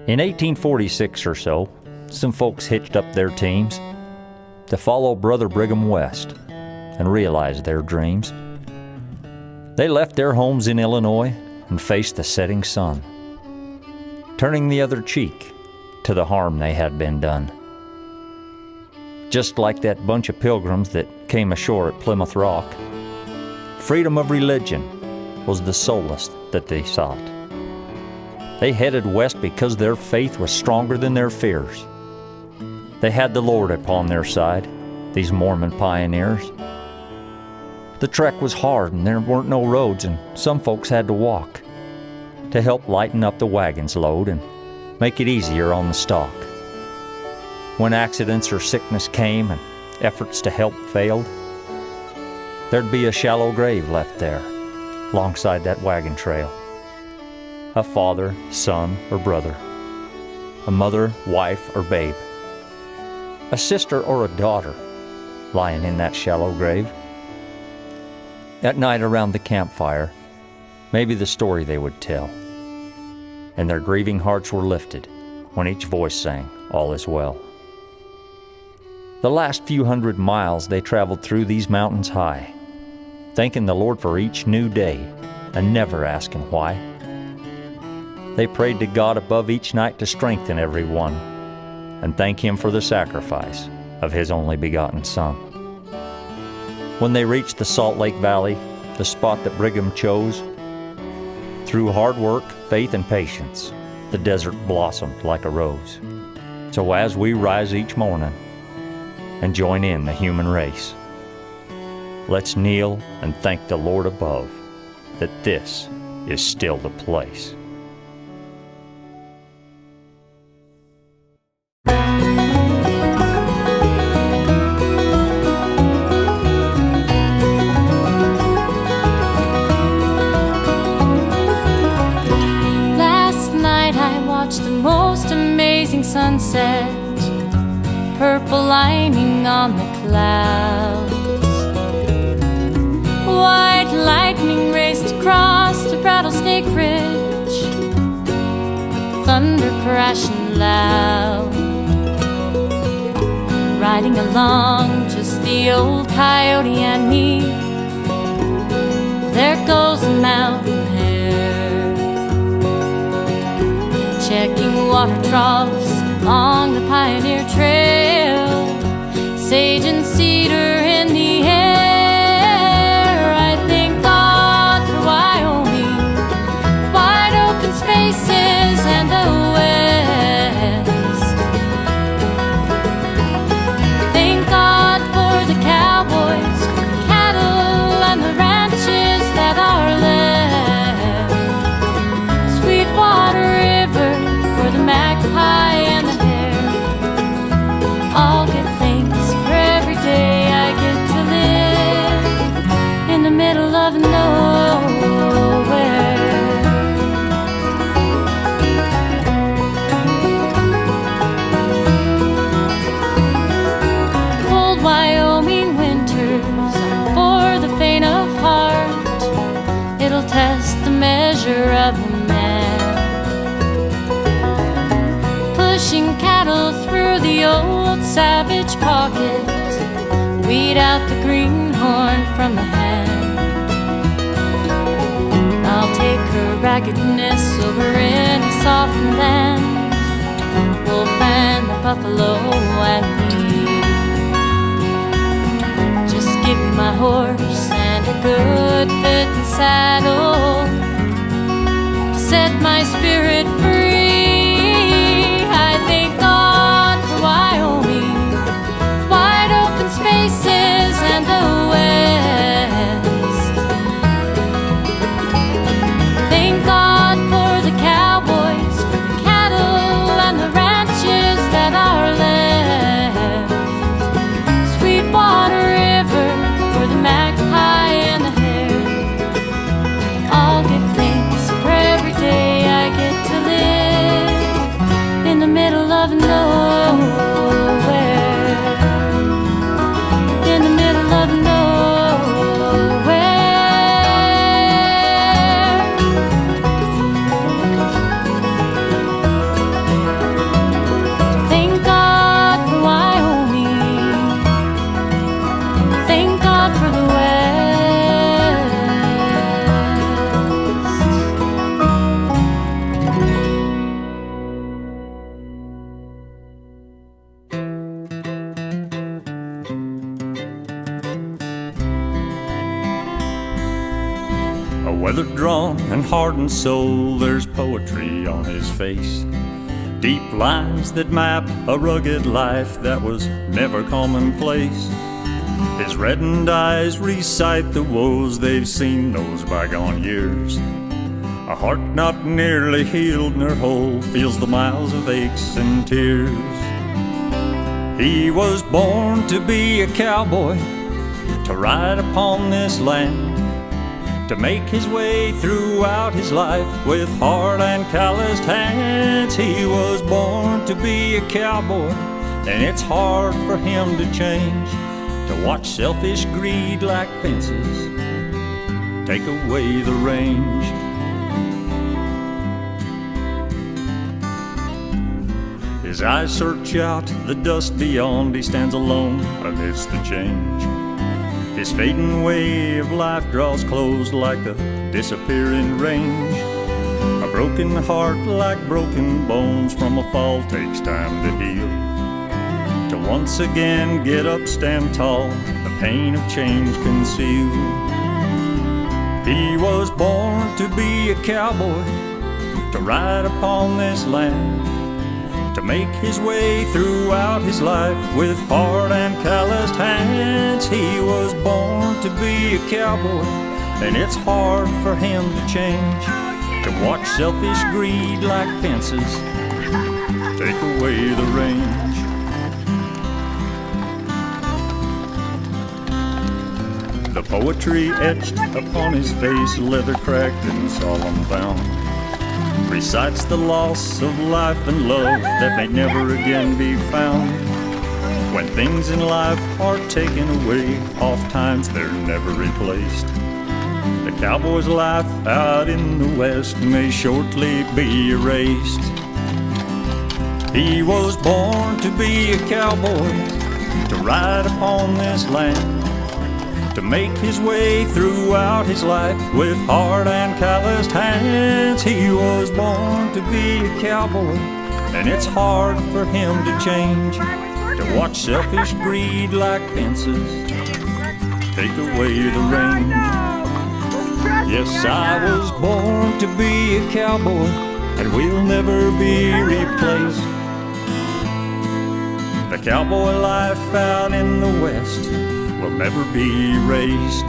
In 1846 or so, some folks hitched up their teams to follow Brother Brigham west and realize their dreams. They left their homes in Illinois and faced the setting sun, turning the other cheek to the harm they had been done. Just like that bunch of pilgrims that came ashore at Plymouth Rock, freedom of religion was the solace that they sought. They headed west because their faith was stronger than their fears. They had the Lord upon their side, these Mormon pioneers. The trek was hard and there weren't no roads, and some folks had to walk to help lighten up the wagon's load and make it easier on the stock. When accidents or sickness came and efforts to help failed, there'd be a shallow grave left there alongside that wagon trail. A father, son, or brother, a mother, wife, or babe, a sister or a daughter lying in that shallow grave. At night around the campfire, maybe the story they would tell, and their grieving hearts were lifted when each voice sang, "All is well." The last few hundred miles they traveled through these mountains high, thanking the Lord for each new day and never asking why. They prayed to God above each night to strengthen everyone and thank Him for the sacrifice of His only begotten Son. When they reached the Salt Lake Valley, the spot that Brigham chose, through hard work, faith, and patience, the desert blossomed like a rose. So as we rise each morning and join in the human race, let's kneel and thank the Lord above that this is still the place. The most amazing sunset, purple lining on the clouds. White lightning raced across the Rattlesnake Ridge, thunder crashing loud. Riding along, just the old coyote and me. There goes the mountain hare, checking water troughs along the Pioneer Trail, sage and cedar in the air. I thank God for Wyoming, wide open spaces and the West. Thank God for the cowboys, for the cattle and the ranches that are left. Sweetwater River, for the magpie and the hare. I'll give thanks for every day I get to live in the middle of nowhere. Cold Wyoming winters are for the faint of heart. It'll test the measure of a man, pushing cattle through the old savage pocket, weed out the greenhorn from the hand. I'll take her raggedness over any softened land, wolf and the buffalo and me. Just give me my horse and a good fitting saddle to set my spirit free. I thank God for Wyoming, wide open spaces and the West. Thank God for the cowboys, for the cattle and the ranches that are left. Sweetwater River, for the magpie and the hare. I'll give thanks for every day I get to live in the middle of nowhere. In the middle of nowhere. Weather-drawn and hardened soul, there's poetry on his face. Deep lines that map a rugged life that was never commonplace. His reddened eyes recite the woes they've seen those bygone years. A heart not nearly healed nor whole feels the miles of aches and tears. He was born to be a cowboy, to ride upon this land, to make his way throughout his life with hard and calloused hands. He was born to be a cowboy, and it's hard for him to change, to watch selfish greed like fences take away the range. His eyes search out the dust beyond. He stands alone amidst the change. His fading way of life draws close like the disappearing range. A broken heart like broken bones from a fall takes time to heal. To once again get up, stand tall, the pain of change conceal. He was born to be a cowboy, to ride upon this land, to make his way throughout his life with hard and calloused hands. He was born to be a cowboy, and it's hard for him to change, to watch selfish greed like fences take away the range. The poetry etched upon his face, leather cracked and solemn bound, recites the loss of life and love that may never again be found. When things in life are taken away, oftentimes they're never replaced. The cowboy's life out in the West may shortly be erased. He was born to be a cowboy, to ride upon this land, to make his way throughout his life with hard and calloused hands. He was born to be a cowboy, and it's hard for him to change, to watch selfish greed like fences take away the range. Yes, I was born to be a cowboy, and we'll never be replaced. The cowboy life out in the West will never be erased.